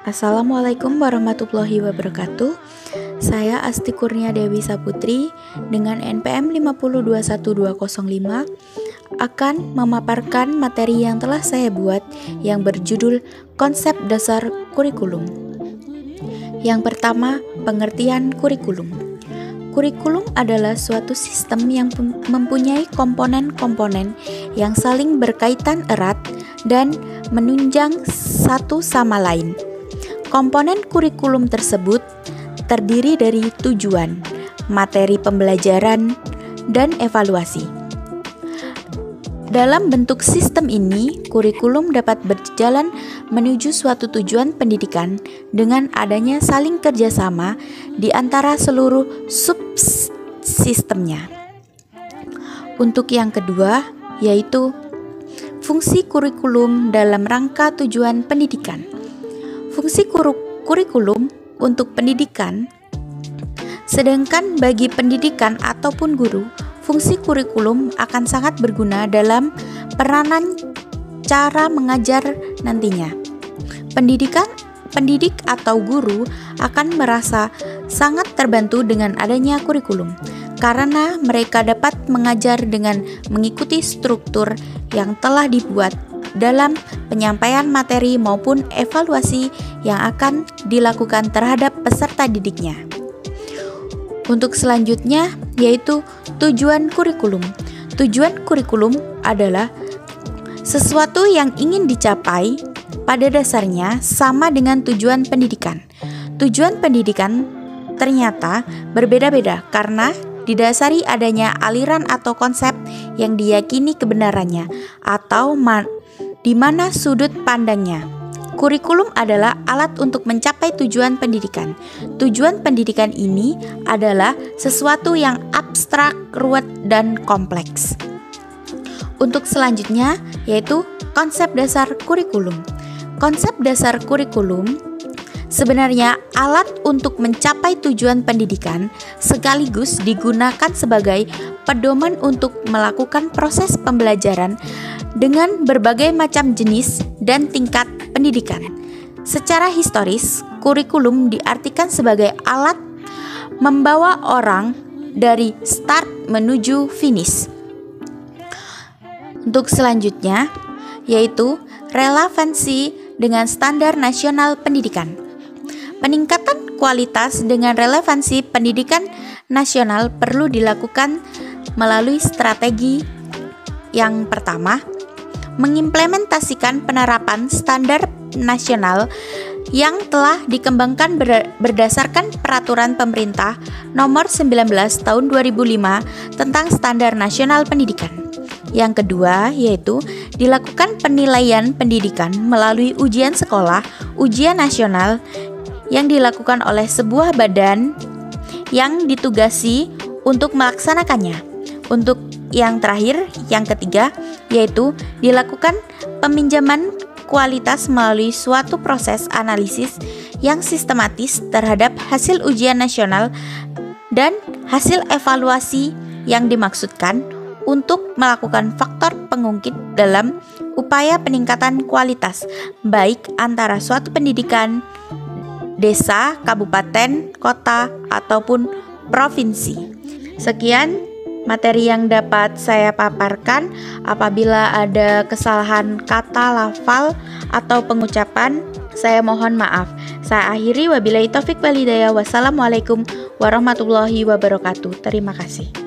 Assalamualaikum warahmatullahi wabarakatuh. Saya Asti Kurnia Dewi Saputri dengan NPM 5021205 akan memaparkan materi yang telah saya buat yang berjudul Konsep Dasar Kurikulum. Yang pertama, pengertian kurikulum. Kurikulum adalah suatu sistem yang mempunyai komponen-komponen yang saling berkaitan erat dan menunjang satu sama lain. Komponen kurikulum tersebut terdiri dari tujuan, materi pembelajaran, dan evaluasi. Dalam bentuk sistem ini, kurikulum dapat berjalan menuju suatu tujuan pendidikan dengan adanya saling kerjasama di antara seluruh subsistemnya. Untuk yang kedua, yaitu fungsi kurikulum dalam rangka tujuan pendidikan. Fungsi kurikulum untuk pendidikan, sedangkan bagi pendidikan ataupun guru, fungsi kurikulum akan sangat berguna dalam peranan cara mengajar nantinya. Pendidik atau guru akan merasa sangat terbantu dengan adanya kurikulum, karena mereka dapat mengajar dengan mengikuti struktur yang telah dibuat dalam penyampaian materi maupun evaluasi yang akan dilakukan terhadap peserta didiknya. Untuk selanjutnya, yaitu tujuan kurikulum. Tujuan kurikulum adalah sesuatu yang ingin dicapai pada dasarnya sama dengan tujuan pendidikan. Tujuan pendidikan ternyata berbeda-beda karena didasari adanya aliran atau konsep yang diyakini kebenarannya atau di mana sudut pandangnya. Kurikulum adalah alat untuk mencapai tujuan pendidikan. Tujuan pendidikan ini adalah sesuatu yang abstrak, ruwet, dan kompleks. Untuk selanjutnya, yaitu konsep dasar kurikulum. Konsep dasar kurikulum sebenarnya alat untuk mencapai tujuan pendidikan sekaligus digunakan sebagai pedoman untuk melakukan proses pembelajaran dengan berbagai macam jenis dan tingkat pendidikan. Secara historis, kurikulum diartikan sebagai alat membawa orang dari start menuju finish. Untuk selanjutnya, yaitu relevansi dengan standar nasional pendidikan. Peningkatan kualitas dengan relevansi pendidikan nasional perlu dilakukan melalui strategi yang pertama, mengimplementasikan penerapan standar nasional yang telah dikembangkan berdasarkan peraturan pemerintah nomor 19 tahun 2005 tentang standar nasional pendidikan. Yang kedua, yaitu dilakukan penilaian pendidikan melalui ujian sekolah, ujian nasional yang dilakukan oleh sebuah badan yang ditugasi untuk melaksanakannya. Untuk yang terakhir, yang ketiga, yaitu dilakukan peminjaman kualitas melalui suatu proses analisis yang sistematis terhadap hasil ujian nasional dan hasil evaluasi yang dimaksudkan untuk melakukan faktor pengungkit dalam upaya peningkatan kualitas, baik antara suatu pendidikan, desa, kabupaten, kota, ataupun provinsi. Sekian materi yang dapat saya paparkan. Apabila ada kesalahan kata, lafal, atau pengucapan, saya mohon maaf. Saya akhiri, wabillahi taufik walhidayah. Wassalamualaikum warahmatullahi wabarakatuh. Terima kasih.